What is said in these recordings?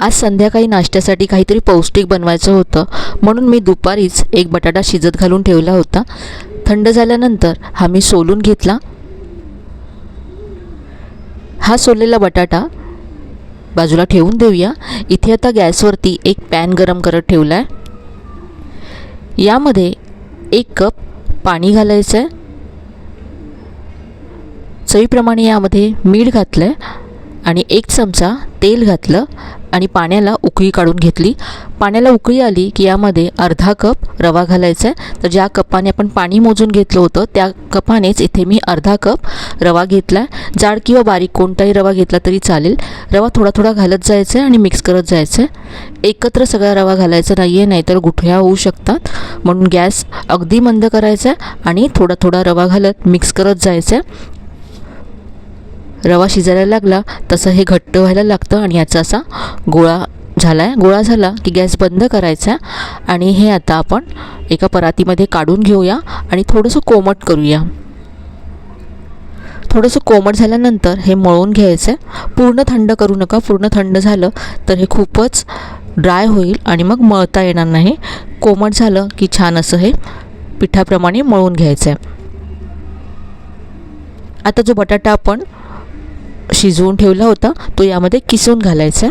आज संध्याकाळी नाश्त्यासाठी काहीतरी पौष्टिक बनवायचं होतं, म्हणून मी दुपारीच एक बटाटा शिजत घालून ठेवला होता. थंड झाल्यानंतर हा मी सोलून घेतला. हा सोललेला बटाटा बाजूला ठेवून देऊया. इथे आता गॅसवरती एक पॅन गरम करत ठेवला आहे. यामध्ये 1 कप पाणी घालायचं आहे. चवीप्रमाणे यामध्ये मीठ घातलं आहे आणि 1 चमचा तेल घातलं आणि पाण्याला उकळी काढून घेतली. पाण्याला उकळी आली की यामध्ये अर्धा कप रवा घालायचा आहे. तर ज्या कपाने आपण पाणी मोजून घेतलं होतं त्या कपानेच इथे मी अर्धा कप रवा घेतला आहे. जाड किंवा बारीक कोणताही रवा घेतला तरी चालेल. रवा थोडा थोडा घालत जायचं आहे आणि मिक्स करत जायचं आहे. एकत्र सगळा रवा घालायचा नाही आहे, नाहीतर गुठळ्या होऊ शकतात. म्हणून गॅस अगदी मंद करायचा आहे आणि थोडा थोडा रवा घालत मिक्स करत जायचं आहे. रवा शिजायला लागला तसं हे घट्ट व्हायला लागतं आणि याचा असा गोळा झाला आहे. गोळा झाला की गॅस बंद करायचा आणि हे आता आपण एका परातीमध्ये काढून घेऊया आणि थोडंसं कोमट करूया. थोडंसं कोमट झाल्यानंतर हे मळून घ्यायचं आहे. पूर्ण थंड करू नका. पूर्ण थंड झालं तर हे खूपच ड्राय होईल आणि मग मळता येणार नाही. कोमट झालं की छान असं हे पिठाप्रमाणे मळून घ्यायचं आहे. आता जो बटाटा आपण शिजवून ठेवला होता तो यामध्ये किसून घालायचा.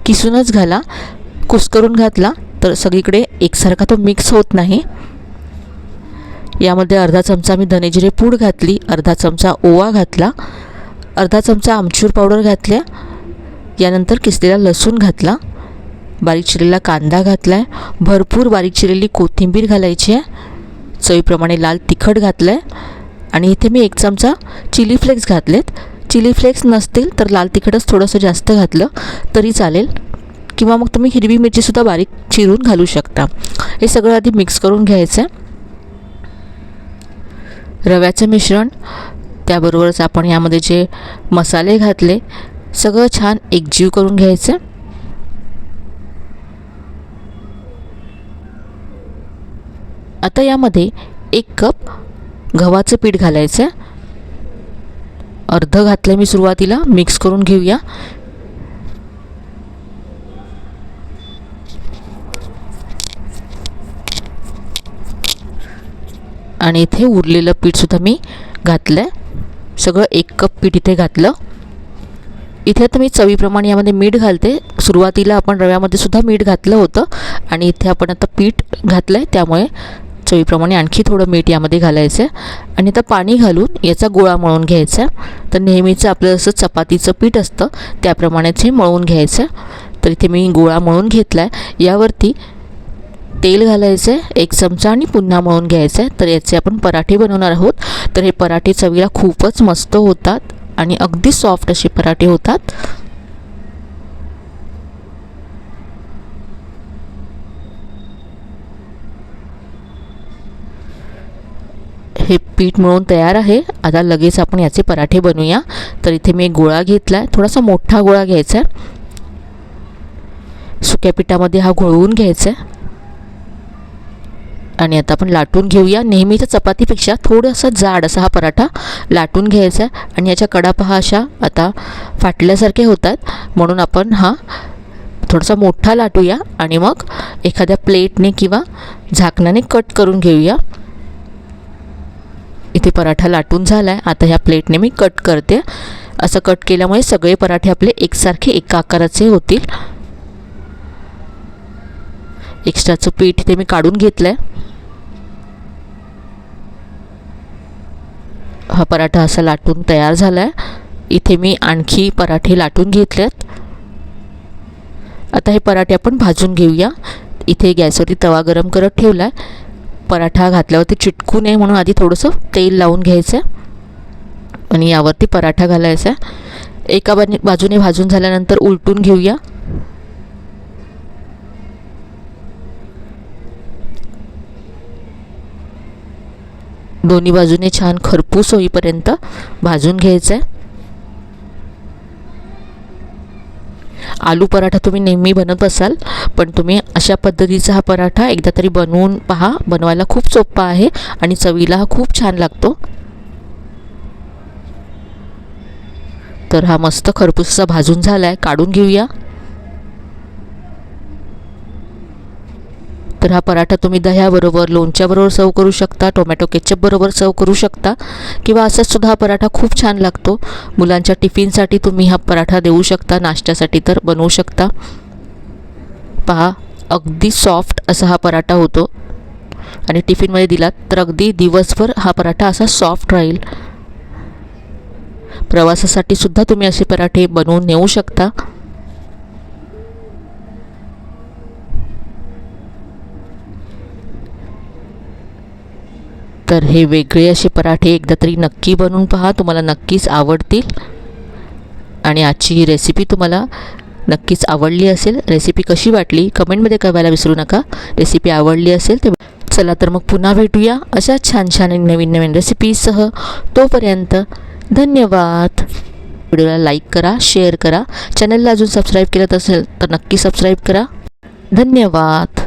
किसूनच घाला. कुस्करून घातला तर सगळीकडे एकसारखा तो मिक्स होत नाही. यामध्ये अर्धा चमचा मी धनेजिरे पूड घातली, अर्धा चमचा ओवा घातला, अर्धा चमचा आमचूर पावडर घातल्या. यानंतर किसलेला लसूण घातला, बारीक चिरलेला कांदा घातला आहे, भरपूर बारीक चिरलेली कोथिंबीर घालायची आहे, चवीप्रमाणे लाल तिखट घातलं आहे आणि इथे मी 1 चमचा चिली फ्लेक्स घातलेत. चिली फ्लेक्स नसतील तर लाल तिखटच थोडंसं जास्त घातलं तरी चालेल, किंवा मग तुम्ही हिरवी मिरचीसुद्धा बारीक चिरून घालू शकता. हे सगळं आधी मिक्स करून घ्यायचं आहे. रव्याचं मिश्रण त्याबरोबरच आपण यामध्ये जे मसाले घातले सगळं छान एकजीव करून घ्यायचं. आता यामध्ये 1 कप गव्हाचं पीठ घालायचं आहे. अर्ध घातलं मी सुरुवातीला. मिक्स करून घेऊया. आणि इथे उरलेलं पीठसुद्धा मी घातलं आहे. सगळं 1 कप पीठ इथे घातलं. इथे आता मी चवीप्रमाणे यामध्ये मीठ घालते. सुरुवातीला आपण रव्यामध्ये सुद्धा मीठ घातलं होतं आणि इथे आपण आता पीठ घातलं आहे, त्यामुळे चवीप्रमाणे आणखी थोडं मीठ यामध्ये घालायचं आहे आणि आता पाणी घालून याचा गोळा मळून घ्यायचा आहे. तर नेहमीचं आपलं जसं चपातीचं पीठ असतं त्याप्रमाणेच हे मळून घ्यायचं आहे. तर इथे मी गोळा मळून घेतला आहे. यावरती तेल घालायचं आहे 1 चमचा आणि पुन्हा मळून घ्यायचं आहे. तर याचे आपण पराठे बनवणार आहोत. तर हे पराठे चवीला खूपच मस्त होतात आणि अगदी सॉफ्ट असे पराठे होतात. हे पीठ मळून तयार आहे. आता लगेच आपण याचे पराठे बनवूया. तर इथे मी एक गोळा घेतला आहे. थोडासा मोठा गोळा घ्यायचा आहे. सुक्या पिठामध्ये हा घोळवून घ्यायचा आहे आणि आता आपण लाटून घेऊया. नेहमीच्या चपातीपेक्षा थोडासा जाड असा हा पराठा लाटून घ्यायचा आहे आणि याच्या कडा पहा अशा आता फाटल्यासारखे होतात. म्हणून आपण हा थोडासा मोठा लाटूया आणि मग एखाद्या प्लेटने किंवा झाकणाने कट करून घेऊया. इथे पराठा लाटून झाला आहे. आता ह्या प्लेटने मी कट करते. असं कट केल्यामुळे सगळे पराठे आपले एकसारखे एका आकाराचे होतील. एक्स्ट्राचं पीठ इथे मी काढून घेतलं आहे. हा पराठा असा लाटून तयार झाला आहे. इथे मी आणखी पराठे लाटून घेतलेत. आता हे पराठे आपण भाजून घेऊया. इथे गॅसवरती तवा गरम करत ठेवला आहे. पराठा घातल्यावरती चिटकू नये म्हणून आधी थोडंसं तेल लावून घ्यायचं आणि यावरती पराठा घालायचा. एका बाजूने भाजून झाल्यानंतर उलटून घेऊया. दोन्ही बाजूने छान खरपूस होईपर्यंत भाजून घ्यायचं आहे. आलू पराठा तुम्ही नेहमी बनवत असाल, पण तुम्ही अशा पद्धतीचा हा पराठा एकदा तरी बनवून पहा. बनवायला खूप सोपा आहे आणि चवीला हा खूप छान लागतो. तर हा मस्त खरपूस असा भाजून झाला आहे. काढून घेऊया. तर हा पराठा तुम्ही दह्याबरोबर, लोणच्याबरोबर सर्व करू शकता, टोमॅटो केचपबरोबर सर्व करू शकता किंवा असाच सुद्धा हा पराठा खूप छान लागतो. मुलांच्या टिफिनसाठी तुम्ही हा पराठा देऊ शकता, नाश्त्यासाठी तर बनवू शकता. पहा, अगदी सॉफ्ट असा हा पराठा होतो आणि टिफिनमध्ये दिलात तर अगदी दिवसभर हा पराठा असा सॉफ्ट राहील. प्रवासासाठी सुद्धा तुम्ही असे पराठे बनवून नेऊ शकता. तर हे वेगळे असे पराठे एकदा तरी नक्की बनवून पहा, तुम्हाला नक्कीच आवडतील. आणि आजची ही रेसिपी तुम्हाला नक्कीच आवडली असेल. रेसिपी कशी वाटली कमेंटमध्ये कळवायला विसरू नका. रेसिपी आवडली असेल तर चला तर मग पुन्हा भेटूया अशा छान छान नवीन नवीन रेसिपीसह. तोपर्यंत धन्यवाद. व्हिडिओला लाईक करा, शेअर करा. चॅनलला अजून सबस्क्राईब केलं असेल तर नक्की सबस्क्राईब करा. धन्यवाद.